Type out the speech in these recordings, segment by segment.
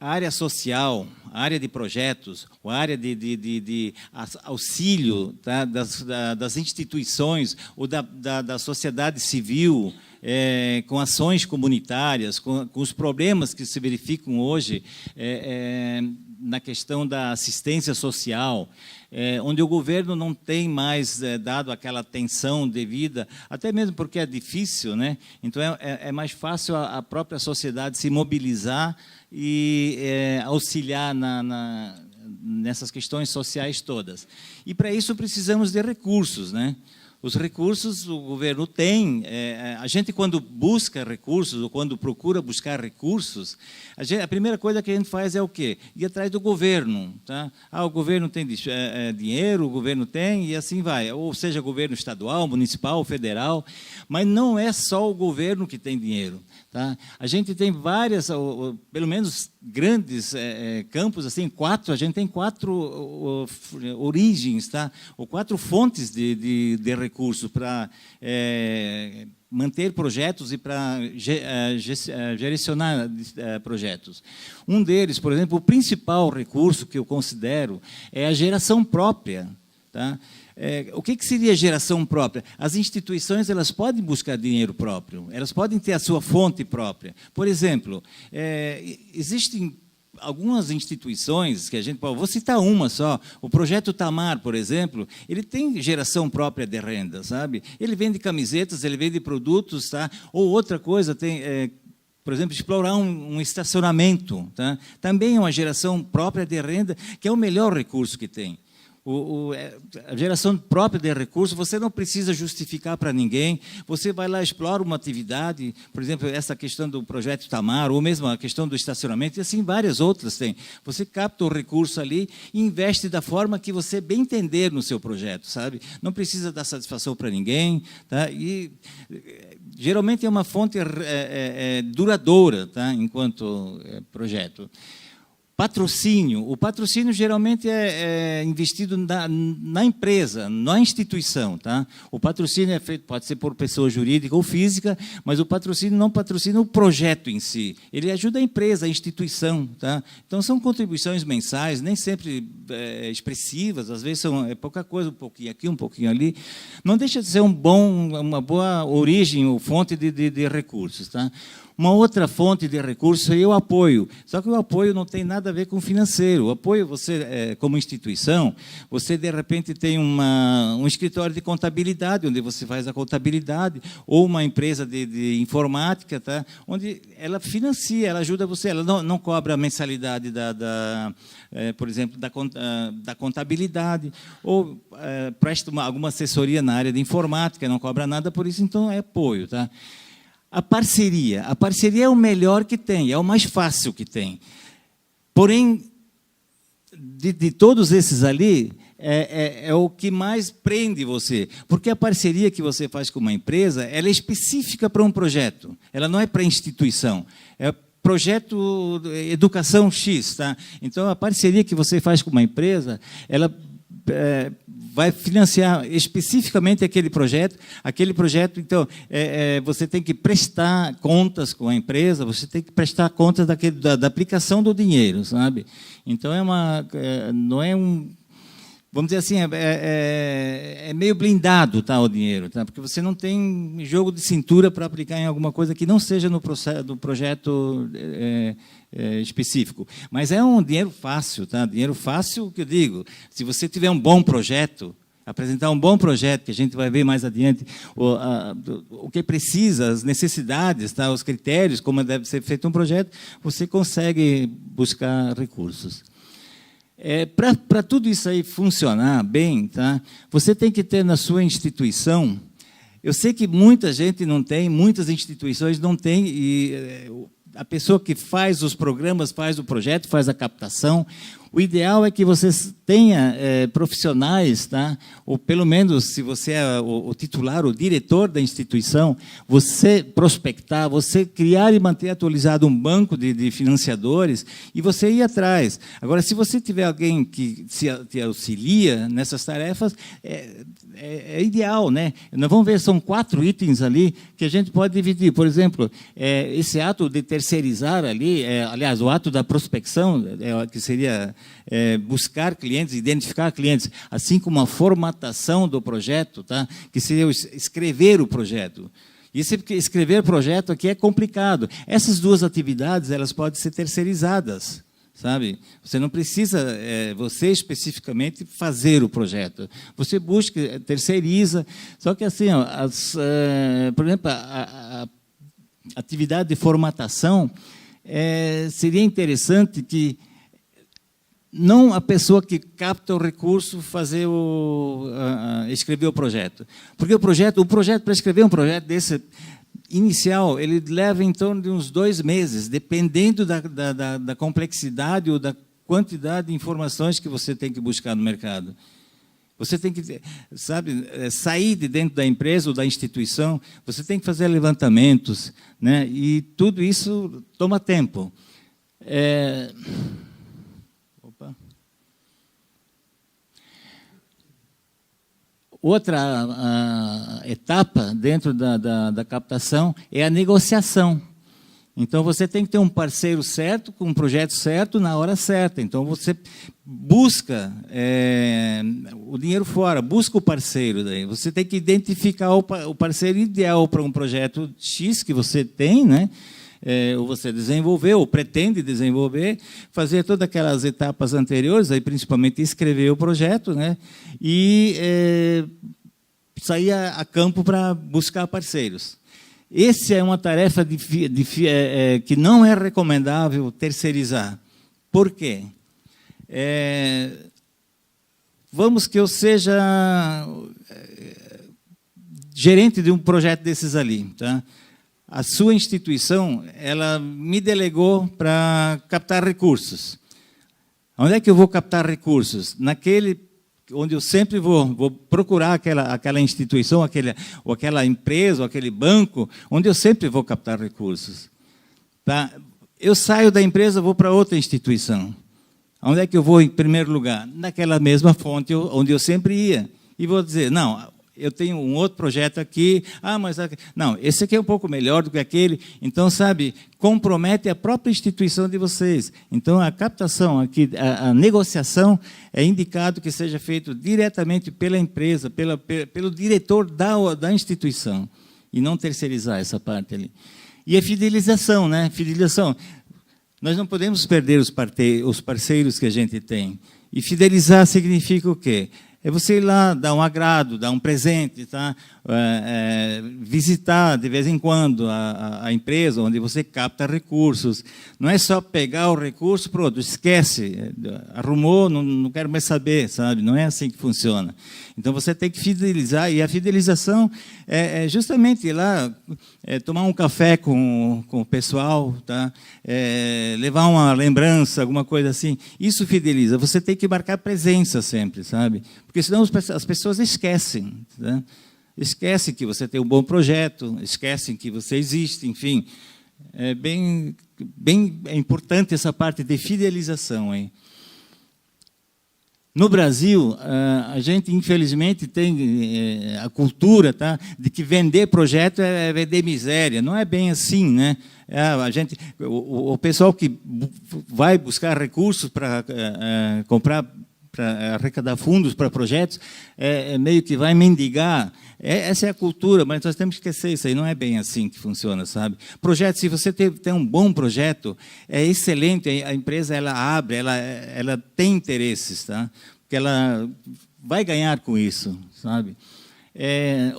a área social, a área de projetos, a área de auxílio, tá, das instituições ou da sociedade civil, com ações comunitárias, com os problemas que se verificam hoje na questão da assistência social, onde o governo não tem mais dado aquela atenção devida, até mesmo porque é difícil, né? Então é mais fácil a própria sociedade se mobilizar e auxiliar nessas questões sociais todas. E, para isso, precisamos de recursos, né? Os recursos o governo tem. A gente, quando busca recursos, ou quando procura buscar recursos, a primeira coisa que a gente faz é o quê? Ir atrás do governo. Tá? O governo tem dinheiro, o governo tem, e assim vai. Ou seja, governo estadual, municipal, federal. Mas não é só o governo que tem dinheiro. Tá? A gente tem várias, pelo menos grandes campos, assim, a gente tem 4 origens, tá? Ou 4 fontes de recursos para manter projetos e para direcionar projetos. Um deles, por exemplo, o principal recurso que eu considero é a geração própria. Tá? O que seria geração própria? As instituições, elas podem buscar dinheiro próprio, elas podem ter a sua fonte própria. Por exemplo, existem algumas instituições que a gente pode... Vou citar uma só. O Projeto Tamar, por exemplo, ele tem geração própria de renda, sabe? Ele vende camisetas, ele vende produtos, tá? Ou outra coisa, tem... por exemplo, explorar um estacionamento, tá? Também é uma geração própria de renda, que é o melhor recurso que tem. A geração própria de recursos, você não precisa justificar para ninguém, você vai lá, explora uma atividade, por exemplo, essa questão do Projeto Tamar, ou mesmo a questão do estacionamento, e assim várias outras tem. Você capta o recurso ali e investe da forma que você bem entender no seu projeto, sabe? Não precisa dar satisfação para ninguém, tá? E geralmente é uma fonte duradoura, tá? Enquanto projeto. Patrocínio. O patrocínio geralmente é investido na empresa, na instituição. Tá? O patrocínio é feito, pode ser por pessoa jurídica ou física, mas o patrocínio não patrocina o projeto em si. Ele ajuda a empresa, a instituição. Tá? Então, são contribuições mensais, nem sempre expressivas, às vezes é pouca coisa, um pouquinho aqui, um pouquinho ali. Não deixa de ser uma boa origem ou fonte de recursos. Tá? Uma outra fonte de recursos seria o apoio. Só que o apoio não tem nada a ver com o financeiro. O apoio, você, como instituição, você, de repente, tem um escritório de contabilidade, onde você faz a contabilidade, ou uma empresa de informática, tá? Onde ela financia, ela ajuda você, ela não cobra a mensalidade, por exemplo, da contabilidade, ou presta alguma assessoria na área de informática, não cobra nada por isso, então é apoio. Tá? A parceria é o melhor que tem, é o mais fácil que tem. Porém, de todos esses ali, é o que mais prende você. Porque a parceria que você faz com uma empresa, ela é específica para um projeto, ela não é para a instituição. É projeto Educação X. Tá? Então, a parceria que você faz com uma empresa, ela... vai financiar especificamente aquele projeto. Então, você tem que prestar contas com a empresa, você tem que prestar contas da aplicação do dinheiro, sabe? Então, não é vamos dizer assim, é meio blindado, tá, o dinheiro, tá? Porque você não tem jogo de cintura para aplicar em alguma coisa que não seja no projeto específico. Mas é um dinheiro fácil, tá? Dinheiro fácil, que eu digo, se você tiver um bom projeto, apresentar um bom projeto, que a gente vai ver mais adiante, o que precisa, as necessidades, tá? Os critérios, como deve ser feito um projeto, você consegue buscar recursos. Para tudo isso aí funcionar bem, tá? Você tem que ter na sua instituição... Eu sei que muita gente não tem, muitas instituições não têm, e a pessoa que faz os programas, faz o projeto, faz a captação, O ideal é que você tenha profissionais, tá? Ou pelo menos, se você é o titular, o diretor da instituição, você prospectar, você criar e manter atualizado um banco de financiadores e você ir atrás. Agora, se você tiver alguém que te auxilia nessas tarefas, é ideal, né? Nós vamos ver, são 4 itens ali que a gente pode dividir. Por exemplo, esse ato de terceirizar ali, aliás, o ato da prospecção, que seria buscar clientes, identificar clientes, assim como a formatação do projeto, tá? Que seria escrever o projeto. E escrever projeto aqui é complicado. Essas 2 atividades, elas podem ser terceirizadas. Sabe? Você não precisa, você especificamente, fazer o projeto. Você busca, terceiriza. Só que, assim, ó, por exemplo, a atividade de formatação, seria interessante que não a pessoa que capta o recurso escrever o projeto. Porque o projeto para escrever um projeto desse inicial, ele leva em torno de uns 2 meses, dependendo da complexidade ou da quantidade de informações que você tem que buscar no mercado. Você tem que, sabe, sair de dentro da empresa ou da instituição, você tem que fazer levantamentos, né? E tudo isso toma tempo. Outra etapa dentro da captação é a negociação. Então, você tem que ter um parceiro certo, com um projeto certo, na hora certa. Então, você busca o dinheiro fora, busca o parceiro. Daí. Você tem que identificar o parceiro ideal para um projeto X que você tem, né? Ou você desenvolveu, ou pretende desenvolver, fazer todas aquelas etapas anteriores, aí principalmente escrever o projeto, né? E sair a campo para buscar parceiros. Essa é uma tarefa que não é recomendável terceirizar. Por quê? Vamos que eu seja gerente de um projeto desses ali, tá? A sua instituição, ela me delegou para captar recursos. Onde é que eu vou captar recursos? Naquele onde eu sempre vou procurar aquela instituição, ou aquela empresa, ou aquele banco, onde eu sempre vou captar recursos. Tá? Eu saio da empresa, vou para outra instituição. Onde é que eu vou em primeiro lugar? Naquela mesma fonte onde eu sempre ia. E vou dizer, não, eu tenho um outro projeto aqui, mas não, esse aqui é um pouco melhor do que aquele. Então, sabe, compromete a própria instituição de vocês. Então, a captação aqui, a negociação, é indicado que seja feito diretamente pela empresa, pelo diretor da instituição, e não terceirizar essa parte ali. E a fidelização, né? Fidelização. Nós não podemos perder os parceiros que a gente tem. E fidelizar significa o quê? É você ir lá, dar um agrado, dar um presente, tá? Visitar de vez em quando a empresa onde você capta recursos. Não é só pegar o recurso, pronto, esquece, arrumou, não quero mais saber, sabe? Não é assim que funciona. Então, você tem que fidelizar, e a fidelização é justamente ir lá, tomar um café com o pessoal, tá? Levar uma lembrança, alguma coisa assim. Isso fideliza. Você tem que marcar presença sempre, sabe? Porque senão as pessoas esquecem, né? Esquecem que você tem um bom projeto, esquecem que você existe, enfim. É bem importante essa parte de fidelização, hein? No Brasil, a gente, infelizmente, tem a cultura, tá, de que vender projeto é vender miséria. Não é bem assim, né? O pessoal que vai buscar recursos para comprar, para arrecadar fundos para projetos, meio que vai mendigar. Essa é a cultura, mas nós temos que esquecer isso aí. Não é bem assim que funciona, sabe? Projeto, se você tem um bom projeto, é excelente, a empresa ela abre, ela tem interesses, tá? Porque ela vai ganhar com isso, sabe?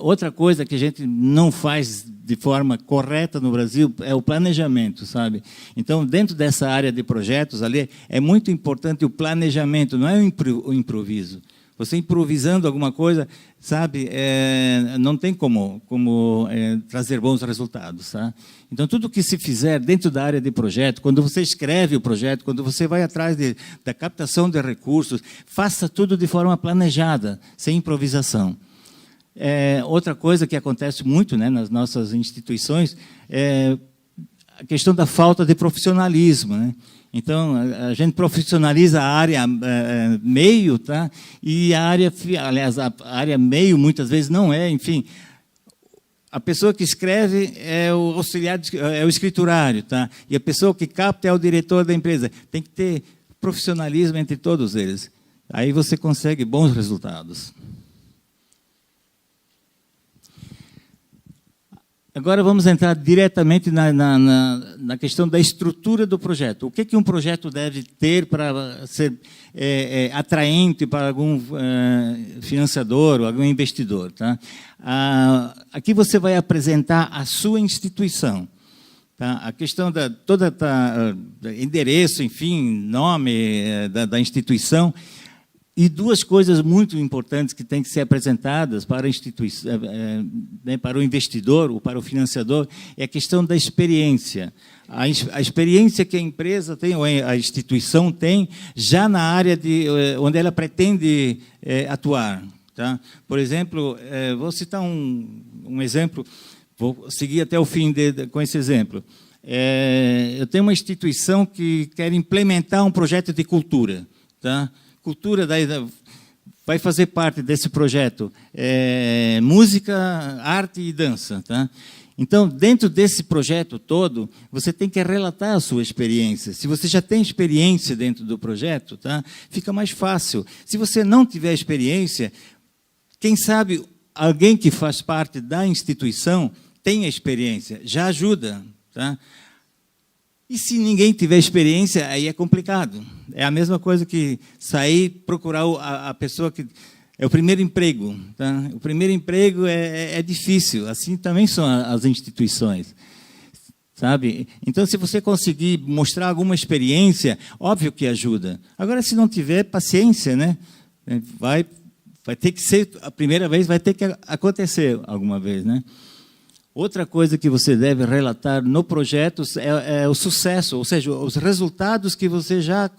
Outra coisa que a gente não faz de forma correta no Brasil é o planejamento, sabe? Então, dentro dessa área de projetos ali, é muito importante o planejamento, não é o improviso. Você improvisando alguma coisa, sabe, não tem como trazer bons resultados. Tá? Então, tudo que se fizer dentro da área de projeto, quando você escreve o projeto, quando você vai atrás da captação de recursos, faça tudo de forma planejada, sem improvisação. Outra coisa que acontece muito, né, nas nossas instituições é a questão da falta de profissionalismo, né? Então, a gente profissionaliza a área meio, tá? E a área meio muitas vezes não é, enfim. A pessoa que escreve é o auxiliar, é o escriturário, tá? E a pessoa que capta é o diretor da empresa. Tem que ter profissionalismo entre todos eles. Aí você consegue bons resultados. Agora vamos entrar diretamente na questão da estrutura do projeto. O que um projeto deve ter para ser atraente para algum financiador ou algum investidor? Tá? Aqui você vai apresentar a sua instituição. Tá? A questão endereço, enfim, nome da instituição. E duas coisas muito importantes que têm que ser apresentadas para a instituição, para o investidor ou para o financiador, é a questão da experiência. A experiência que a empresa tem, ou a instituição tem, já na área onde ela pretende atuar. Tá? Por exemplo, vou citar um exemplo, vou seguir até o fim com esse exemplo. Eu tenho uma instituição que quer implementar um projeto de cultura. Tá? Cultura vai fazer parte desse projeto, música, arte e dança. Tá? Então, dentro desse projeto todo, você tem que relatar a sua experiência. Se você já tem experiência dentro do projeto, tá? Fica mais fácil. Se você não tiver experiência, quem sabe alguém que faz parte da instituição tem experiência, já ajuda. Tá? E se ninguém tiver experiência, aí é complicado. É a mesma coisa que sair, procurar a pessoa que... É o primeiro emprego. Tá? O primeiro emprego é difícil. Assim também são as instituições. Sabe? Então, se você conseguir mostrar alguma experiência, óbvio que ajuda. Agora, se não tiver, paciência, né? Vai ter que ser... A primeira vez vai ter que acontecer alguma vez, né? Outra coisa que você deve relatar no projeto é o sucesso, ou seja, os resultados que você já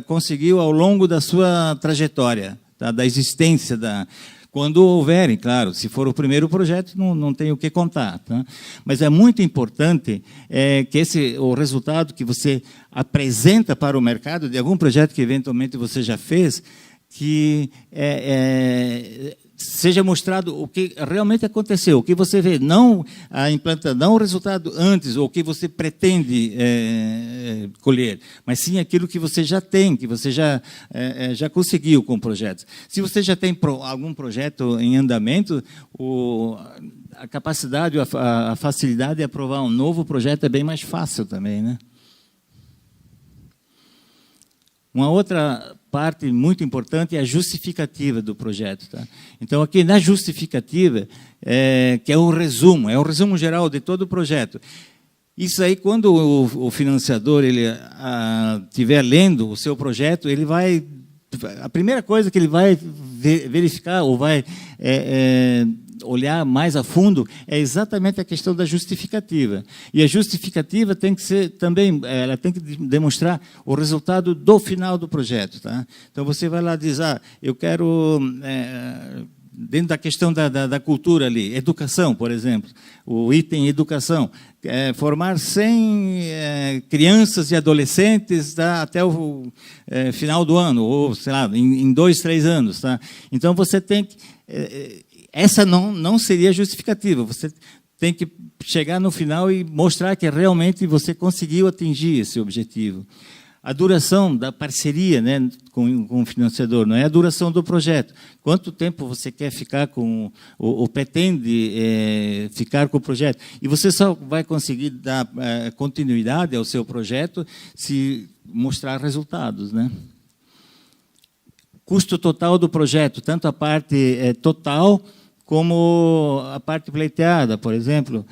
conseguiu ao longo da sua trajetória, tá? Da existência, quando houverem, claro. Se for o primeiro projeto, não tem o que contar. Tá? Mas é muito importante que o resultado que você apresenta para o mercado, de algum projeto que eventualmente você já fez, que seja mostrado o que realmente aconteceu, o que você vê, não o resultado antes, ou o que você pretende colher, mas sim aquilo que você já tem, que você já conseguiu com projetos. Se você já tem algum projeto em andamento, a capacidade, a facilidade de aprovar um novo projeto é bem mais fácil também, né? Uma outra parte muito importante é a justificativa do projeto. Tá? Então, aqui na justificativa, que é um resumo geral de todo o projeto. Isso aí, quando o financiador estiver lendo o seu projeto, ele vai... A primeira coisa que ele vai verificar ou vai olhar mais a fundo é exatamente a questão da justificativa. E a justificativa tem que ser também, ela tem que demonstrar o resultado do final do projeto. Tá? Então, você vai lá dizer, eu quero... dentro da questão da cultura ali, educação, por exemplo, o item educação, formar 100 crianças e adolescentes, tá, até o final do ano, ou, sei lá, em 2, 3 anos. Tá? Então, você tem que... essa não seria justificativa, você tem que chegar no final e mostrar que realmente você conseguiu atingir esse objetivo. A duração da parceria, né, com o financiador, não é a duração do projeto. Quanto tempo você quer ficar ou pretende ficar com o projeto? E você só vai conseguir dar continuidade ao seu projeto se mostrar resultados, né? Custo total do projeto, tanto a parte total como a parte pleiteada, por exemplo.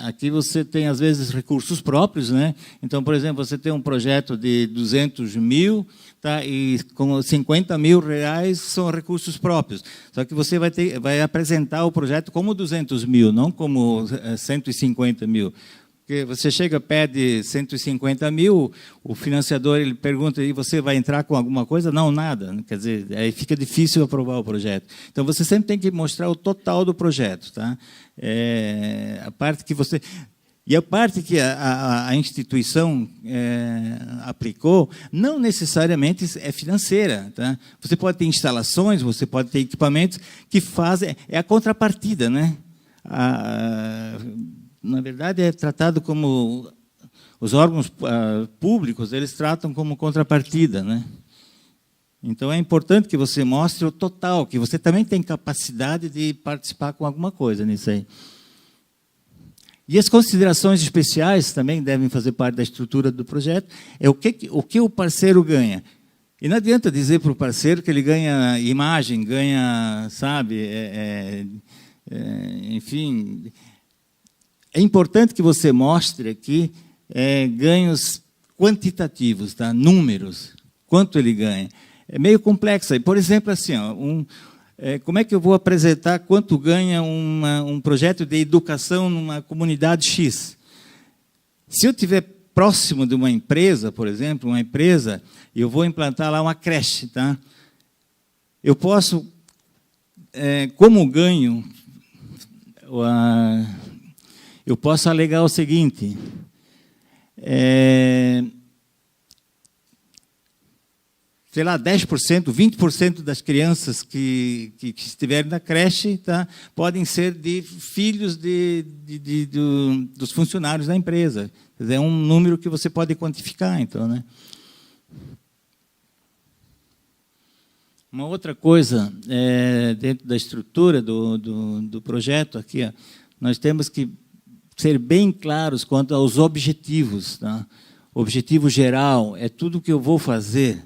Aqui você tem, às vezes, recursos próprios, né? Então, por exemplo, você tem um projeto de 200 mil, tá? E com 50 mil reais são recursos próprios. Só que você vai apresentar o projeto como 200 mil, não como 150 mil. Porque você chega, pede 150 mil, o financiador ele pergunta, e você vai entrar com alguma coisa? Não, nada. Quer dizer, aí fica difícil aprovar o projeto. Então, você sempre tem que mostrar o total do projeto. Tá? A parte que você... E a parte que a instituição aplicou, não necessariamente é financeira. Tá? Você pode ter instalações, você pode ter equipamentos que fazem... É a contrapartida, né? Na verdade, é tratado como... Os órgãos públicos, eles tratam como contrapartida, né? Então, é importante que você mostre o total, que você também tem capacidade de participar com alguma coisa nisso aí. E as considerações especiais também devem fazer parte da estrutura do projeto. É o que o parceiro ganha. E não adianta dizer para o parceiro que ele ganha imagem, ganha, sabe, enfim... É importante que você mostre aqui ganhos quantitativos, tá? Números, quanto ele ganha. É meio complexo. Por exemplo, assim, ó, como é que eu vou apresentar quanto ganha um projeto de educação numa comunidade X? Se eu estiver próximo de uma empresa, por exemplo, eu vou implantar lá uma creche. Tá? Eu posso, como ganho... Eu posso alegar o seguinte, sei lá, 10%, 20% das crianças que estiverem na creche, tá, podem ser de filhos dos funcionários da empresa. Quer dizer, é um número que você pode quantificar, então, né? Uma outra coisa, dentro da estrutura do projeto, aqui, ó, nós temos que ser bem claros quanto aos objetivos. Tá? O objetivo geral é tudo o que eu vou fazer.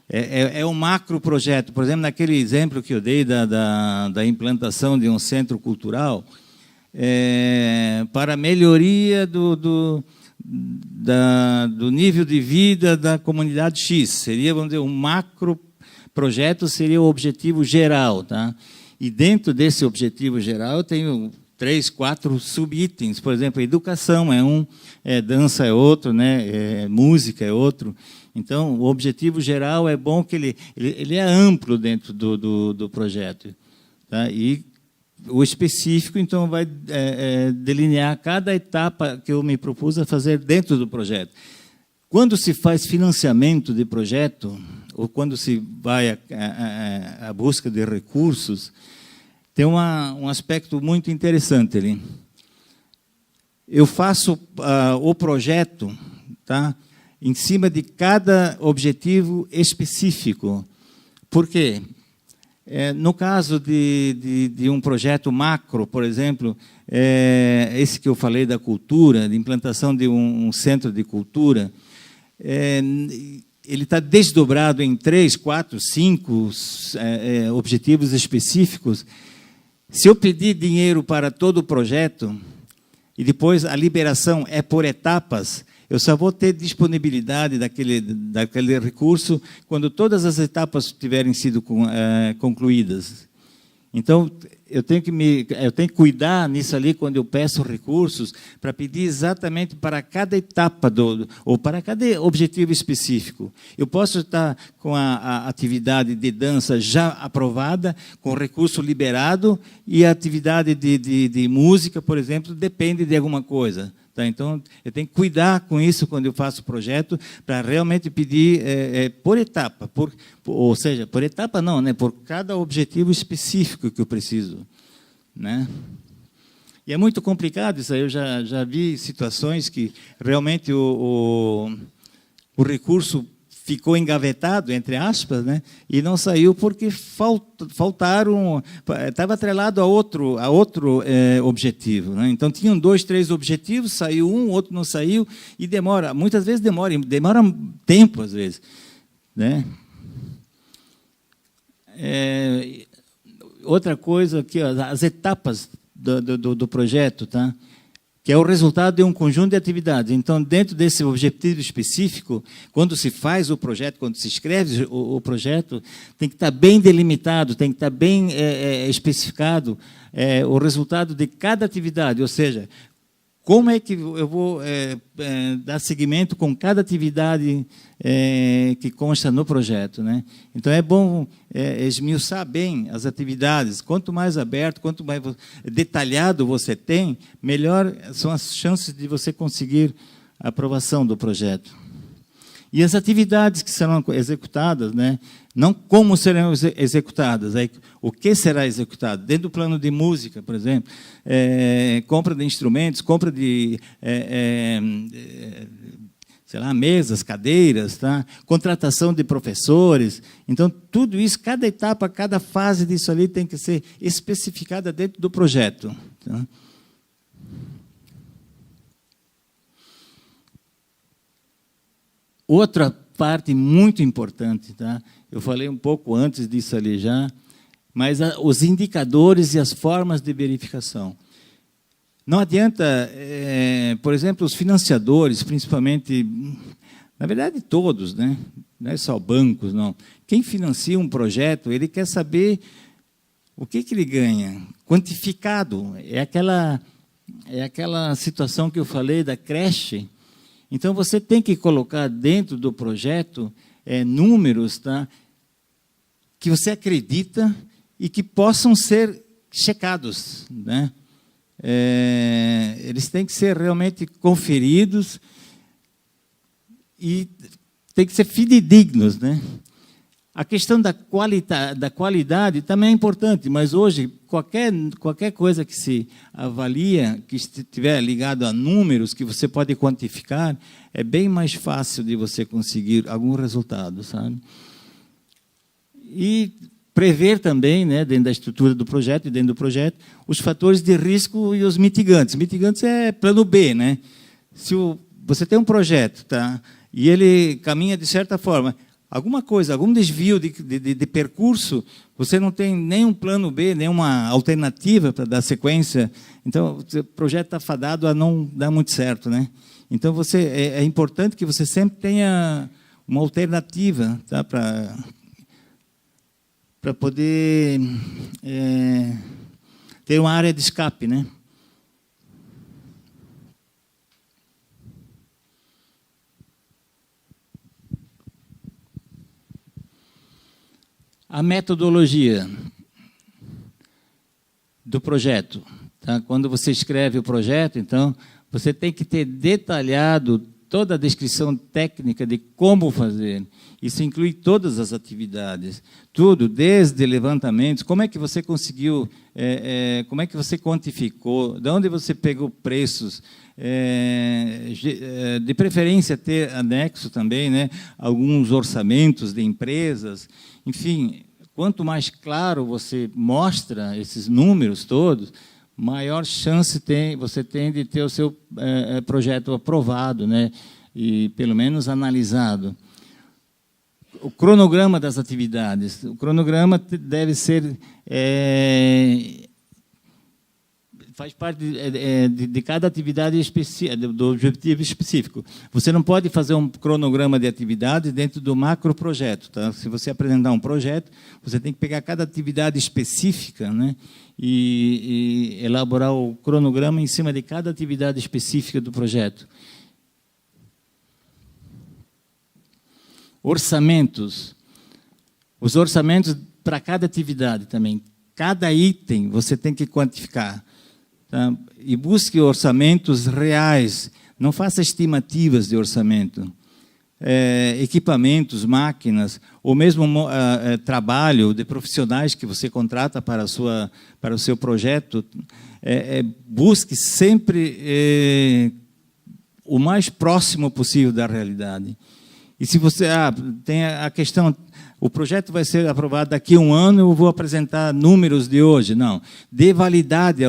É um macro projeto. Por exemplo, naquele exemplo que eu dei da implantação de um centro cultural, para a melhoria do nível de vida da comunidade X. Seria, vamos dizer, um macro projeto, seria o objetivo geral. Tá? E dentro desse objetivo geral, eu tenho 3, 4 subitens. Por exemplo, educação é um, dança é outro, né? Música é outro. Então, o objetivo geral é bom que ele é amplo dentro do projeto. Tá? E o específico, então, vai delinear cada etapa que eu me propus a fazer dentro do projeto. Quando se faz financiamento de projeto, ou quando se vai à busca de recursos, tem um aspecto muito interessante ali. Eu faço o projeto, tá, em cima de cada objetivo específico. Por quê? No caso de um projeto macro, por exemplo, esse que eu falei da cultura, de implantação de um centro de cultura, ele está desdobrado em 3, 4, 5 objetivos específicos. Se eu pedir dinheiro para todo o projeto, e depois a liberação é por etapas, eu só vou ter disponibilidade daquele recurso quando todas as etapas tiverem sido concluídas. Então, eu tenho que cuidar nisso ali quando eu peço recursos, para pedir exatamente para cada etapa, ou para cada objetivo específico. Eu posso estar com a atividade de dança já aprovada, com recurso liberado, e a atividade de música, por exemplo, depende de alguma coisa. Tá? Então, eu tenho que cuidar com isso quando eu faço o projeto, para realmente pedir por etapa, ou seja, por etapa não, né? Por cada objetivo específico que eu preciso. Né? E é muito complicado isso aí, eu já vi situações que realmente o recurso ficou engavetado, entre aspas, né? E não saiu porque faltaram, estava atrelado a outro objetivo. Né? Então, tinham 2, 3 objetivos, saiu um, outro não saiu, e demora, muitas vezes demora tempo, às vezes. Né? outra coisa aqui, ó, as etapas do projeto, tá? Que é o resultado de um conjunto de atividades. Então, dentro desse objetivo específico, quando se faz o projeto, quando se escreve o projeto, tem que estar bem delimitado, tem que estar bem especificado o resultado de cada atividade, ou seja, como é que eu vou dar seguimento com cada atividade que consta no projeto, né? Então, é bom esmiuçar bem as atividades. Quanto mais aberto, quanto mais detalhado você tem, melhor são as chances de você conseguir a aprovação do projeto. E as atividades que serão executadas, né? Não como serão executadas, o que será executado. Dentro do plano de música, por exemplo, compra de instrumentos, compra de sei lá, mesas, cadeiras, tá? Contratação de professores. Então, tudo isso, cada etapa, cada fase disso ali tem que ser especificada dentro do projeto. Tá? Outra parte muito importante, tá? Eu falei um pouco antes disso ali já, mas os indicadores e as formas de verificação. Não adianta, por exemplo, os financiadores, principalmente, na verdade todos, né? Não é só bancos, não. Quem financia um projeto, ele quer saber o que ele ganha, quantificado. É aquela situação que eu falei da creche. Então, você tem que colocar dentro do projeto números, tá, que você acredita e que possam ser checados, né? Eles têm que ser realmente conferidos e têm que ser fidedignos, né? A questão da qualidade também é importante, mas hoje qualquer coisa que se avalia, que estiver ligado a números que você pode quantificar, é bem mais fácil de você conseguir algum resultado, sabe? E prever também, né, dentro da estrutura do projeto e dentro do projeto, os fatores de risco e os mitigantes. Mitigantes é plano B, né? Se você tem um projeto, tá, e ele caminha de certa forma, alguma coisa, algum desvio de percurso, você não tem nenhum plano B, nenhuma alternativa para dar sequência, então o projeto está fadado a não dar muito certo, né? Então é importante que você sempre tenha uma alternativa, tá, para poder ter uma área de escape, né? A metodologia do projeto. Tá? Quando você escreve o projeto, então, você tem que ter detalhado toda a descrição técnica de como fazer. Isso inclui todas as atividades, tudo, desde levantamentos, como é que você conseguiu, como é que você quantificou, de onde você pegou preços, de preferência ter anexo também, né, alguns orçamentos de empresas, enfim, quanto mais claro você mostra esses números todos, maior chance você tem de ter o seu projeto aprovado, né, e pelo menos analisado. O cronograma das atividades. O cronograma deve ser... faz parte de cada atividade específica, do objetivo específico. Você não pode fazer um cronograma de atividades dentro do macroprojeto. Tá? Se você apresentar um projeto, você tem que pegar cada atividade específica, né, e elaborar o cronograma em cima de cada atividade específica do projeto. Orçamentos. Os orçamentos para cada atividade também. Cada item você tem que quantificar. Tá? E busque orçamentos reais. Não faça estimativas de orçamento. Equipamentos, máquinas, ou mesmo trabalho de profissionais que você contrata para o seu projeto. Busque sempre o mais próximo possível da realidade. E se você tem a questão, o projeto vai ser aprovado daqui a um ano, eu vou apresentar números de hoje. Não, dê validade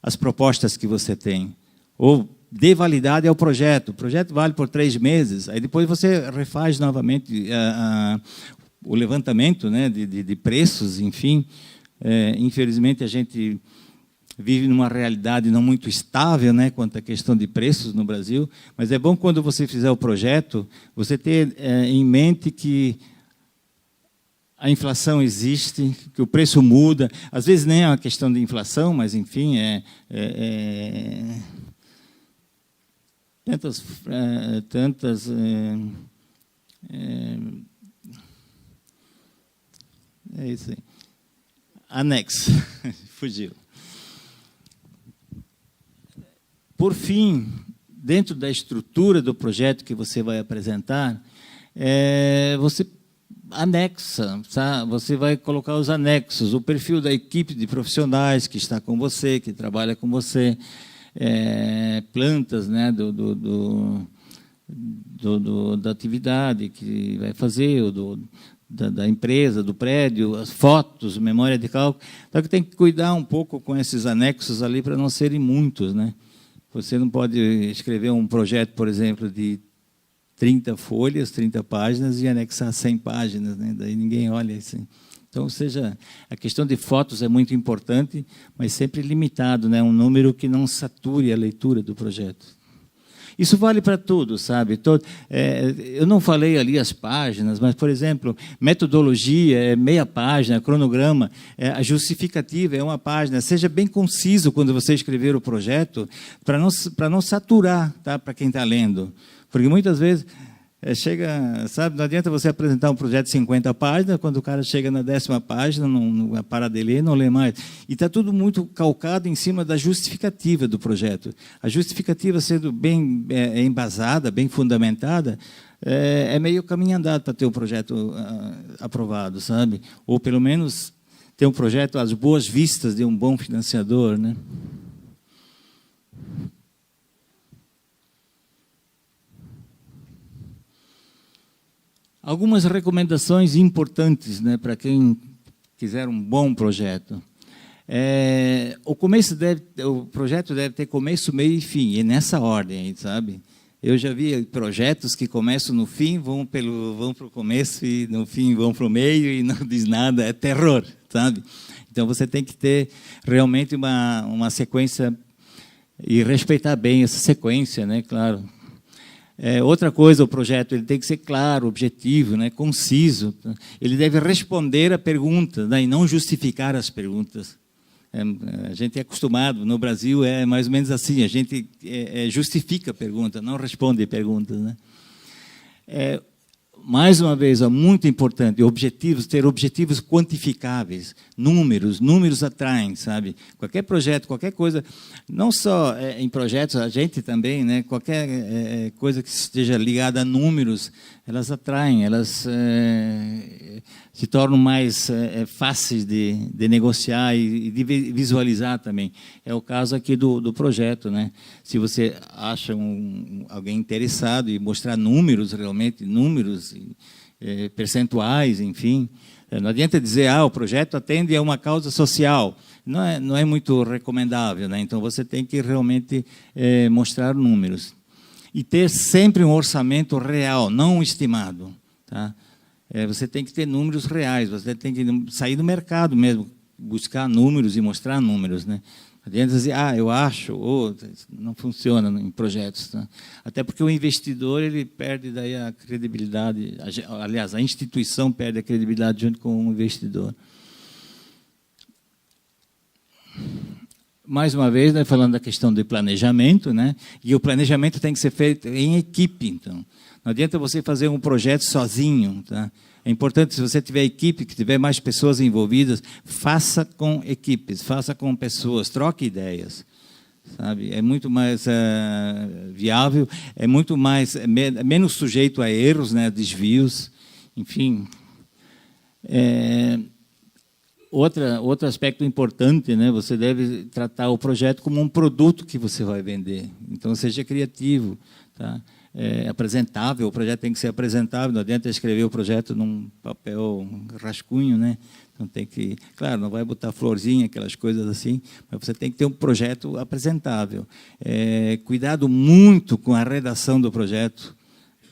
às propostas que você tem. Ou dê validade ao projeto. O projeto vale por 3 meses, aí depois você refaz novamente o levantamento, né, de preços, enfim. Infelizmente, a gente vive numa realidade não muito estável, né, quanto à questão de preços no Brasil, mas é bom, quando você fizer o projeto, você ter em mente que a inflação existe, que o preço muda. Às vezes nem é uma questão de inflação, mas, enfim, é isso aí. Anexo. Fugiu. Por fim, dentro da estrutura do projeto que você vai apresentar, você anexa, tá? Você vai colocar os anexos, o perfil da equipe de profissionais que está com você, que trabalha com você, plantas, né, da atividade que vai fazer, da empresa, do prédio, as fotos, memória de cálculo. Então, que tem que cuidar um pouco com esses anexos ali para não serem muitos, né? Você não pode escrever um projeto, por exemplo, de 30 folhas, 30 páginas e anexar 100 páginas, né? Daí ninguém olha assim. Então, ou seja, a questão de fotos é muito importante, mas sempre limitado, né? Um número que não sature a leitura do projeto. Isso vale para tudo, sabe? Eu não falei ali as páginas, mas, por exemplo, metodologia é meia página, cronograma, a justificativa é uma página. Seja bem conciso quando você escrever o projeto, para não saturar, tá? Para quem está lendo. Porque muitas vezes sabe, não adianta você apresentar um projeto de 50 páginas, quando o cara chega na 10ª página, não para de ler, não lê mais. E está tudo muito calcado em cima da justificativa do projeto. A justificativa, sendo bem embasada, bem fundamentada, é meio caminho andado para ter um projeto aprovado, sabe? Ou, pelo menos, ter um projeto às boas vistas de um bom financiador, né? Algumas recomendações importantes, né, para quem quiser um bom projeto. O projeto deve ter começo, meio e fim, e nessa ordem, sabe? Eu já vi projetos que começam no fim, vão para o começo, e no fim vão para o meio e não diz nada, é terror, sabe? Então, você tem que ter realmente uma sequência e respeitar bem essa sequência, né, claro. Outra coisa, o projeto ele tem que ser claro, objetivo, né, conciso. Ele deve responder a pergunta, né, e não justificar as perguntas. A gente é acostumado, no Brasil é mais ou menos assim, a gente justifica a pergunta, não responde perguntas, né? Mais uma vez, é muito importante, ter objetivos quantificáveis, números atraem, sabe? Qualquer projeto, qualquer coisa, não só em projetos, a gente também, né? Qualquer coisa que esteja ligada a números, elas atraem, elas se tornam mais fáceis de negociar e de visualizar também. É o caso aqui do projeto, né? Se você acha alguém interessado e mostrar números, realmente, números, percentuais, enfim, não adianta dizer, o projeto atende a uma causa social. Não é muito recomendável, né? Então, você tem que realmente mostrar números. E ter sempre um orçamento real, não estimado, tá? Você tem que ter números reais, você tem que sair do mercado mesmo, buscar números e mostrar números, né? Não adianta dizer, eu acho, não funciona em projetos, tá? Até porque o investidor ele perde daí a credibilidade, aliás, a instituição perde a credibilidade junto com o investidor. Mais uma vez, né, falando da questão de planejamento, né? E o planejamento tem que ser feito em equipe, então. Não adianta você fazer um projeto sozinho, tá? É importante, se você tiver equipe, que tiver mais pessoas envolvidas, faça com equipes, faça com pessoas, troque ideias, sabe? É muito mais viável, é muito mais menos sujeito a erros, né, desvios, enfim. Outro aspecto importante, né, você deve tratar o projeto como um produto que você vai vender. Então, seja criativo, tá? Apresentável, o projeto tem que ser apresentável, não adianta escrever o projeto num papel rascunho, né? Então tem que, claro, não vai botar florzinha, aquelas coisas assim, mas você tem que ter um projeto apresentável. Cuidado muito com a redação do projeto,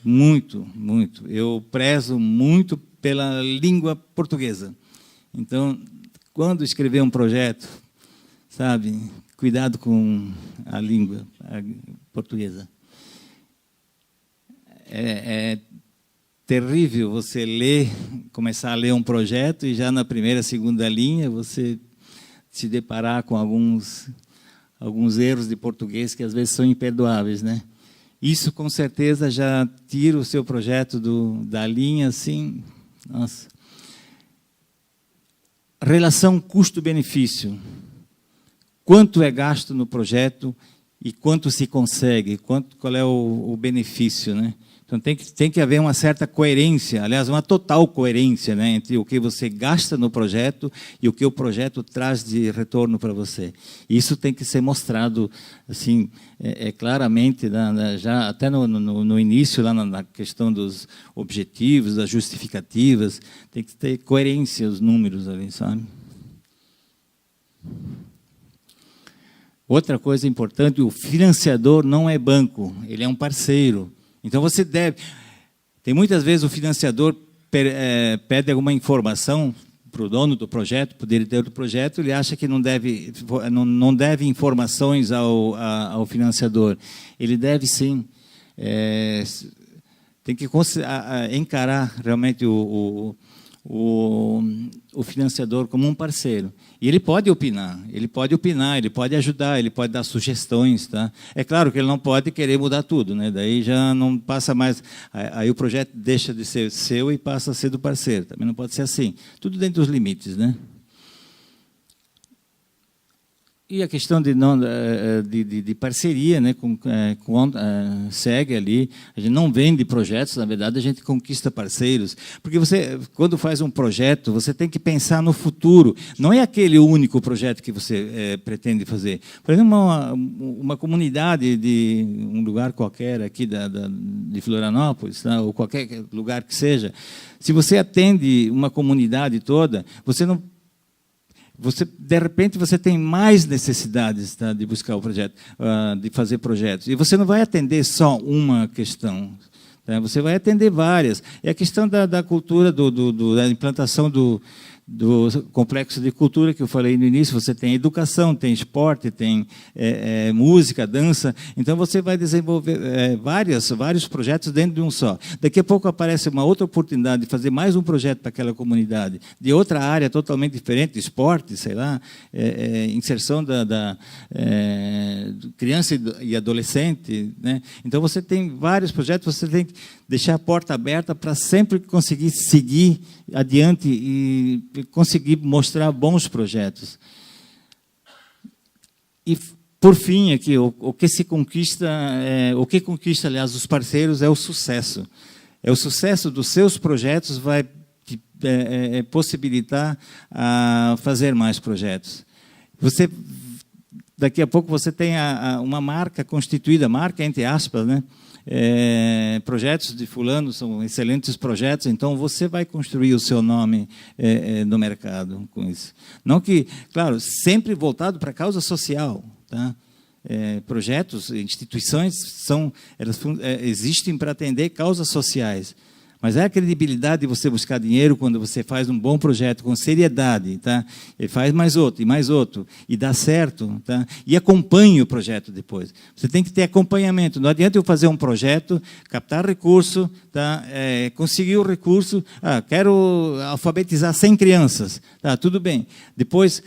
muito, muito. Eu prezo muito pela língua portuguesa. Então, quando escrever um projeto, sabe, cuidado com a língua portuguesa. É terrível você começar a ler um projeto e já na primeira, segunda linha você se deparar com alguns erros de português que às vezes são imperdoáveis, né? Isso com certeza já tira o seu projeto da linha, assim, nossa. Relação custo-benefício. Quanto é gasto no projeto e quanto se consegue, qual é o benefício, né? Então, tem que haver uma certa coerência, aliás, uma total coerência, né, entre o que você gasta no projeto e o que o projeto traz de retorno para você. Isso tem que ser mostrado assim, claramente, já até no início, lá na questão dos objetivos, das justificativas, tem que ter coerência os números ali, sabe? Outra coisa importante, o financiador não é banco, ele é um parceiro. Então, você deve... Tem muitas vezes o financiador pede alguma informação para o dono do projeto, para o diretor do projeto, ele acha que não deve informações ao financiador. Ele deve, sim. Tem que encarar realmente o financiador como um parceiro. E ele pode opinar, ele pode ajudar, ele pode dar sugestões. Tá? É claro que ele não pode querer mudar tudo, né? Daí já não passa mais... Aí o projeto deixa de ser seu e passa a ser do parceiro. Também não pode ser assim. Tudo dentro dos limites, né? E a questão de parceria, né, segue ali. A gente não vende projetos, na verdade, a gente conquista parceiros. Porque você, quando faz um projeto, você tem que pensar no futuro. Não é aquele único projeto que você pretende fazer. Por exemplo, uma comunidade de um lugar qualquer aqui de Florianópolis, tá, ou qualquer lugar que seja, se você atende uma comunidade toda, de repente, você tem mais necessidades, tá, de buscar o projeto, de fazer projetos. E você não vai atender só uma questão, tá? Você vai atender várias. É a questão da cultura, da implantação do complexo de cultura que eu falei no início. Você tem educação, tem esporte, tem música, dança. Então, você vai desenvolver vários projetos dentro de um só. Daqui a pouco aparece uma outra oportunidade de fazer mais um projeto para aquela comunidade, de outra área totalmente diferente, esporte, sei lá, inserção da criança e adolescente, né? Então, você tem vários projetos, você tem que deixar a porta aberta para sempre conseguir seguir adiante e conseguir mostrar bons projetos. E, por fim, aqui, o que se conquista, aliás, os parceiros é o sucesso. É o sucesso dos seus projetos vai possibilitar fazer mais projetos. Daqui a pouco você tem uma marca constituída, marca entre aspas, né? Projetos de fulano são excelentes projetos, então você vai construir o seu nome no mercado com isso. Não que, claro, sempre voltado para a causa social, tá? Projetos, instituições existem para atender causas sociais. Mas é a credibilidade de você buscar dinheiro quando você faz um bom projeto com seriedade, tá? E faz mais outro, e dá certo, tá? E acompanhe o projeto depois. Você tem que ter acompanhamento. Não adianta eu fazer um projeto, captar recurso, tá? Conseguir o recurso, quero alfabetizar 100 crianças, tá? Tudo bem. Depois,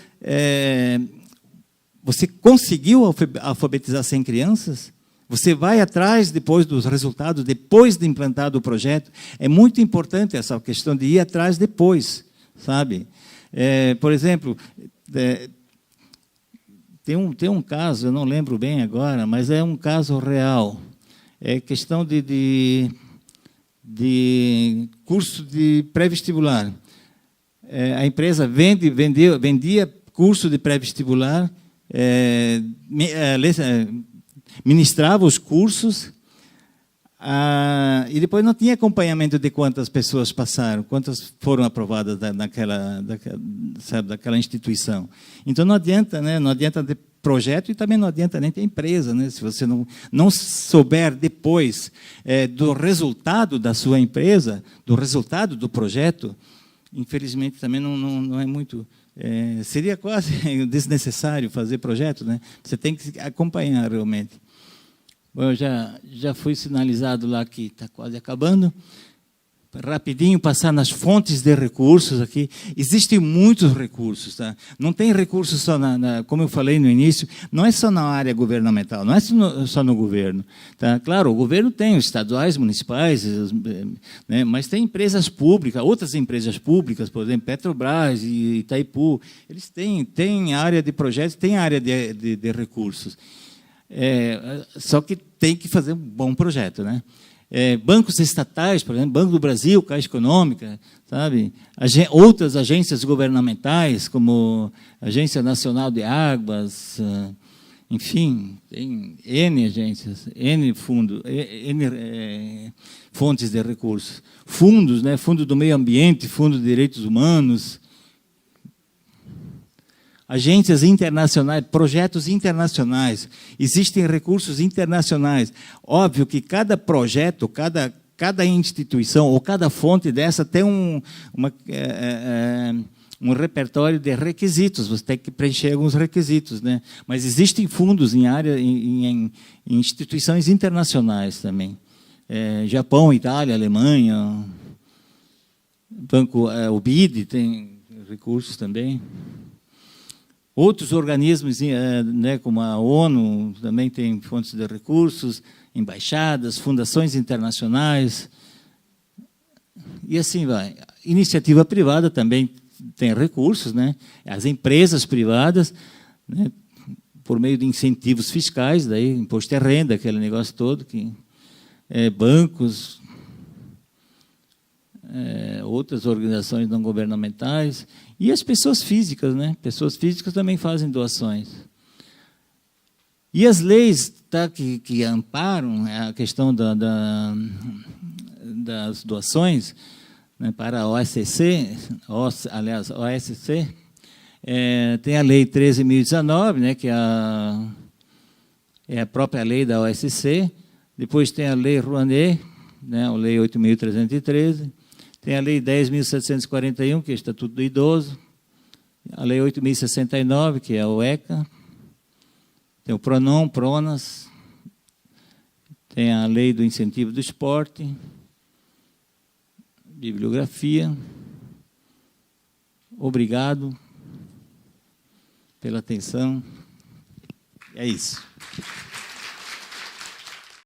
você conseguiu alfabetizar 100 crianças? Você vai atrás depois dos resultados, depois de implantado o projeto. É muito importante essa questão de ir atrás depois, sabe? Por exemplo, tem um caso, eu não lembro bem agora, mas é um caso real. É questão de curso de pré-vestibular. A empresa vendia curso de pré-vestibular, ministrava os cursos, E depois não tinha acompanhamento de quantas pessoas passaram, quantas foram aprovadas daquela instituição. Então não adianta, né? Não adianta ter projeto e também não adianta nem ter empresa, né? Se você não souber depois do resultado da sua empresa, do resultado do projeto, infelizmente também não é muito... seria quase desnecessário fazer projeto, né? Você tem que acompanhar realmente. Bom, eu já fui sinalizado lá que está quase acabando. Rapidinho passar nas fontes de recursos aqui. Existem muitos recursos, tá? Não tem recursos só como eu falei no início, não é só na área governamental, não é só no governo, tá? Claro, o governo tem os estaduais, municipais, né? Mas tem empresas públicas, outras empresas públicas, por exemplo, Petrobras e Itaipu, eles têm área de projetos, têm área de recursos. Só que tem que fazer um bom projeto, né? Bancos estatais, por exemplo, Banco do Brasil, Caixa Econômica, sabe? Outras agências governamentais, como Agência Nacional de Águas, enfim, tem N agências, N fundos, N fontes de recursos. Fundos, né? Fundo do Meio Ambiente, Fundo de Direitos Humanos, agências internacionais, projetos internacionais, existem recursos internacionais. Óbvio que cada projeto, cada instituição ou cada fonte dessa tem um repertório de requisitos, você tem que preencher alguns requisitos, né? Mas existem fundos em instituições internacionais também. Japão, Itália, Alemanha, o BID tem recursos também. Outros organismos, né, como a ONU, também tem fontes de recursos, embaixadas, fundações internacionais, e assim vai. Iniciativa privada também tem recursos, né? As empresas privadas, né, por meio de incentivos fiscais, daí, imposto de renda, aquele negócio todo, bancos, outras organizações não governamentais, e as pessoas físicas, né? Pessoas físicas também fazem doações. E as leis que amparam a questão das doações, né, para a OSC, tem a Lei 13.019, né, que é a própria lei da OSC, depois tem a Lei Rouanet, né, a Lei 8.313, tem a Lei 10.741, que é o Estatuto do Idoso, a Lei 8.069, que é o ECA, tem o PRONON, PRONAS, tem a Lei do Incentivo do Esporte, bibliografia. Obrigado pela atenção. É isso.